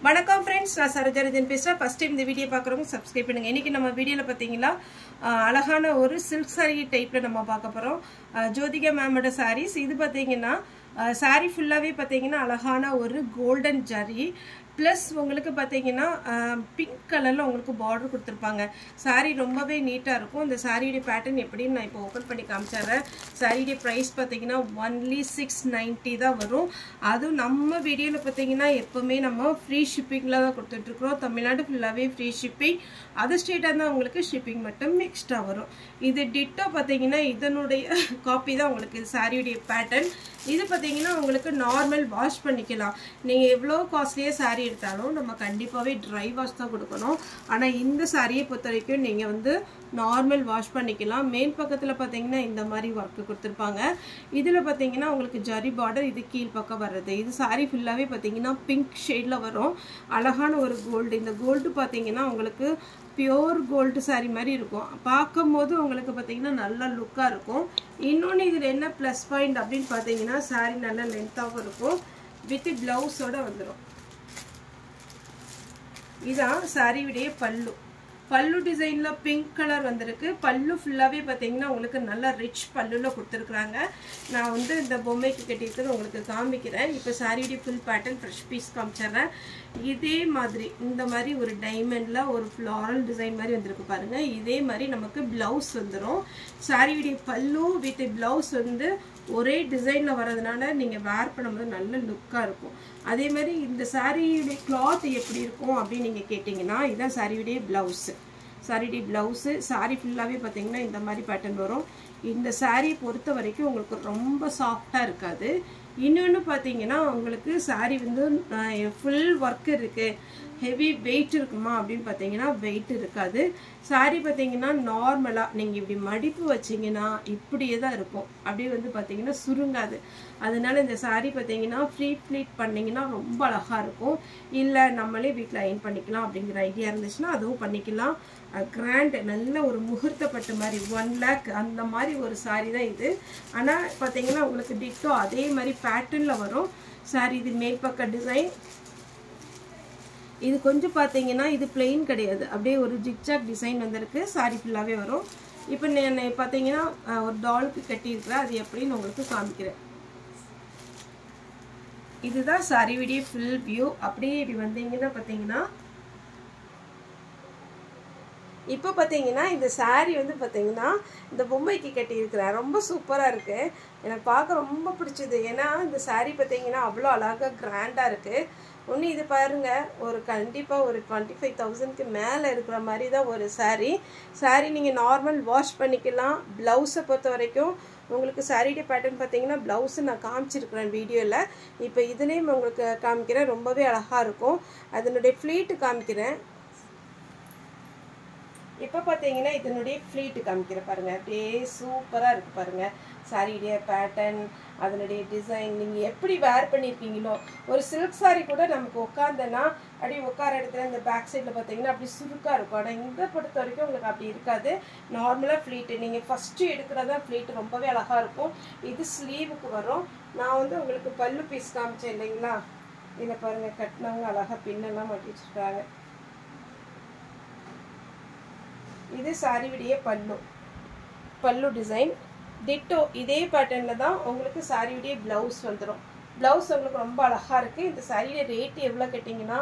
வணக்கம் ஃப்ரெண்ட்ஸ், நான் சரோஜாரஜன் பேசுகிறேன். ஃபர்ஸ்ட் டைம் இந்த வீடியோ பார்க்குறவங்க சப்ஸ்கிரைப் பண்ணுங்கள். இன்றைக்கி நம்ம வீடியோவில் பார்த்தீங்கன்னா அழகான ஒரு சில்க் சாரீ டைப்பில் நம்ம பார்க்க போகிறோம். ஜோதிகா மேமோட சாரீஸ். இது பார்த்தீங்கன்னா சாரீ ஃபுல்லாகவே பார்த்தீங்கன்னா அழகான ஒரு கோல்டன் ஜரி ப்ளஸ் உங்களுக்கு பார்த்தீங்கன்னா பிங்க் கலரில் உங்களுக்கு பார்டர் கொடுத்துருப்பாங்க. சாரீ ரொம்பவே நீட்டாக இருக்கும். இந்த சாரியுடைய பேட்டர்ன் எப்படின்னு நான் இப்போ ஓப்பன் பண்ணி காமிச்சிடுறேன். சாரியுடைய ப்ரைஸ் பார்த்தீங்கன்னா ஒன்லி 690 தான் வரும். அதுவும் நம்ம வீடியோவில் பார்த்தீங்கன்னா எப்போவுமே நம்ம ஃப்ரீ ஷிப்பிங்கில் தான் கொடுத்துட்ருக்குறோம். தமிழ்நாடு ஃபுல்லாகவே ஃப்ரீ ஷிப்பிங். அதர் ஸ்டேட்டாக இருந்தால் உங்களுக்கு ஷிப்பிங் மட்டும் எக்ஸ்ட்ரா வரும். இது டிட்டோ பார்த்தீங்கன்னா இதனுடைய காப்பி தான் உங்களுக்கு இது சாரியுடைய பேட்டர்ன். இது பார்த்தீங்கன்னா உங்களுக்கு நார்மல் வாஷ் பண்ணிக்கலாம். நீங்கள் எவ்வளோ காஸ்ட்லியாக சாரீ எடுத்தாலும் நம்ம கண்டிப்பாகவே ட்ரை வாஷ் தான் கொடுக்கணும். ஆனால் இந்த சாரியை பொறுத்த வரைக்கும் நீங்கள் வந்து நார்மல் வாஷ் பண்ணிக்கலாம். மேல் பக்கத்தில் பார்த்தீங்கன்னா இந்த மாதிரி ஒர்க்கு கொடுத்துருப்பாங்க. இதில் பார்த்தீங்கன்னா உங்களுக்கு ஜரி பார்டர், இது கீழ் பக்கம் வர்றது. இது சாரீ ஃபுல்லாகவே பார்த்தீங்கன்னா பிங்க் ஷேடில் வரும். அழகான ஒரு கோல்டு. இந்த கோல்டு பார்த்தீங்கன்னா உங்களுக்கு பியோர் கோல்டு சாரீ மாதிரி இருக்கும். பார்க்கும் போது உங்களுக்கு பார்த்தீங்கன்னா நல்ல லுக்காக இருக்கும். இன்னொன்று இதில் என்ன ப்ளஸ் பாயிண்ட் அப்படின்னு பார்த்தீங்கன்னா சாரீ நல்ல லென்த்தாகவும் இருக்கும். வித் ப்ளவுஸோட வந்துடும். இதான் சாரியுடைய பல்லு. பல்லு டிசைனில் பிங்க் கலர் வந்திருக்கு. பல்லு ஃபுல்லாகவே பார்த்தீங்கன்னா உங்களுக்கு நல்ல ரிச் பல்லுவில் கொடுத்துருக்குறாங்க. நான் வந்து இந்த பொம்மைக்கு கட்டியிருக்கிறது உங்களுக்கு காமிக்கிறேன். இப்போ சாரியுடைய ஃபுல் பேட்டர்ன் ஃப்ரெஷ் பீஸ் காமிச்சிட்றேன். இதே மாதிரி இந்த மாதிரி ஒரு டைமண்டில் ஒரு ஃப்ளாரல் டிசைன் மாதிரி வந்திருக்கு பாருங்கள். இதே மாதிரி நமக்கு ப்ளவுஸ் வந்துடும். சாரியுடைய பல்லு வித் ப்ளவுஸ் வந்து ஒரே டிசைனில் வர்றதுனால நீங்கள் வேர் பண்ணும்போது நல்ல லுக்காக இருக்கும். அதே மாதிரி இந்த சாரியுடைய கிளாத் எப்படி இருக்கும் அப்படின்னு நீங்கள் கேட்டிங்கன்னா இதுதான் சாரியுடைய ப்ளவுஸு. சாரியுடைய ப்ளவுஸு சாரீ ஃபுல்லாகவே பார்த்தீங்கன்னா இந்த மாதிரி பேட்டர்ன் வரும். இந்த சாரியை பொறுத்த வரைக்கும் உங்களுக்கு ரொம்ப சாஃப்டாக இருக்காது. இன்னொன்று பார்த்தீங்கன்னா உங்களுக்கு சாரீ வந்து ஃபுல் ஒர்க் இருக்குது, ஹெவி வெயிட் இருக்குமா அப்படின்னு பார்த்தீங்கன்னா வெயிட் இருக்காது. சாரீ பார்த்தீங்கன்னா நார்மலாக நீங்கள் இப்படி மடிப்பு வச்சிங்கன்னா இப்படியே தான் இருக்கும். அப்படியே வந்து பார்த்தீங்கன்னா சுருங்காது. அதனால இந்த சாரீ பார்த்தீங்கன்னா ஃப்ரீ ப்ளீட் பண்ணிங்கன்னா ரொம்ப அழகாக இருக்கும். இல்லை நம்மளே வீட்டில் அயன் பண்ணிக்கலாம் அப்படிங்கிற ஐடியா இருந்துச்சுன்னா அதுவும் பண்ணிக்கலாம். கிராண்ட் நல்ல ஒரு முகூர்த்தப்பட்டு மாதிரி 1 lakh அந்த மாதிரி ஒரு சாரீ தான் இது. ஆனால் பார்த்தீங்கன்னா உங்களுக்கு டிட்டோ அதே மாதிரி பேட்டர்னில் வரும் சாரீ. இது மேல் பக்க டிசைன். இது கொஞ்சம் பார்த்தீங்கன்னா இது பிளெயின் கிடையாது, அப்படியே ஒரு ஜிக்ஜாக் டிசைன் வந்திருக்கு. சாரீ ஃபுல்லாகவே வரும். இப்போ நான் பார்த்தீங்கன்னா ஒரு டாலுக்கு கட்டியிருக்கிறேன். அது எப்படின்னு உங்களுக்கு காமிக்கிறேன். இதுதான் சாரியுடைய ஃபுல் வியூ. அப்படியே இப்படி வந்தீங்கன்னா பார்த்தீங்கன்னா இப்போ பார்த்தீங்கன்னா இந்த சாரீ வந்து பார்த்தீங்கன்னா இந்த பொம்மைக்கு கட்டியிருக்கிறேன். ரொம்ப சூப்பராக இருக்குது. எனக்கு பார்க்க ரொம்ப பிடிச்சது. ஏன்னா இந்த சாரீ பார்த்தீங்கன்னா அவ்வளோ அழகாக கிராண்டாக இருக்குது. ஒன்று இது பாருங்கள், ஒரு கண்டிப்பாக ஒரு 25,000க்கு மேலே இருக்கிற மாதிரி தான் ஒரு சாரீ நீங்கள் நார்மல் வாஷ் பண்ணிக்கலாம். ப்ளவுஸை பொறுத்த வரைக்கும் உங்களுக்கு சாரியுடைய பேட்டர்ன் பார்த்தீங்கன்னா ப்ளவுஸு நான் காமிச்சிருக்கிறேன் வீடியோவில். இப்போ இதுலேயும் உங்களுக்கு காமிக்கிறேன். ரொம்பவே அழகாக இருக்கும். அதனுடைய ஃப்ளீட்டு காமிக்கிறேன். இப்போ பார்த்தீங்கன்னா இதனுடைய ஃப்ளீட்டு காமிக்கிறேன் பாருங்கள். அப்படியே சூப்பராக இருக்குது பாருங்கள். சாரியுடைய பேட்டர்ன், அதனுடைய டிசைன் நீங்கள் எப்படி வேர் பண்ணியிருக்கீங்களோ. ஒரு சில்க் சாரீ கூட நமக்கு உட்காந்தனா அப்படியே உட்கார இடத்துல இந்த பேக் சைடில் பார்த்தீங்கன்னா அப்படி சுருக்காக இருக்கும். ஆனால் இதை பொறுத்த வரைக்கும் உங்களுக்கு அப்படி இருக்காது. நார்மலாக ஃப்ளீட்டு நீங்கள் ஃபஸ்ட்டு எடுக்கிறதா ஃப்ளீட்டு ரொம்பவே அழகாக இருக்கும். இது ஸ்லீவுக்கு வரும். நான் வந்து உங்களுக்கு பல்லு பீஸ் காமிச்சேன் இல்லைங்களா. இதில் பாருங்கள் கட்டினவங்க அழகாக பின்னெல்லாம் மாட்டி வச்சுருக்காங்க. இது சாரியுடைய பல்லு டிசைன். டிட்டோ இதே பேட்டர்னில் தான் உங்களுக்கு சாரியுடைய ப்ளவுஸ் வந்துடும். ப்ளவுஸ் உங்களுக்கு ரொம்ப அழகாக இருக்குது. இந்த சாரியுடைய ரேட்டு எவ்வளோ கேட்டிங்கன்னா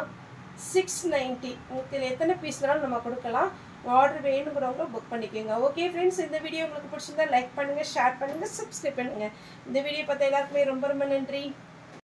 690. உங்களுக்கு எத்தனை பீஸ்னாலும் நம்ம கொடுக்கலாம். ஆர்டர் வேணுங்கிறவங்க புக் பண்ணிக்கோங்க. ஓகே ஃப்ரெண்ட்ஸ், இந்த வீடியோ உங்களுக்கு பிடிச்சிருந்தா லைக் பண்ணுங்கள், ஷேர் பண்ணுங்கள், சப்ஸ்கிரைப் பண்ணுங்கள். இந்த வீடியோ பார்த்த எல்லாருக்குமே ரொம்ப ரொம்ப நன்றி.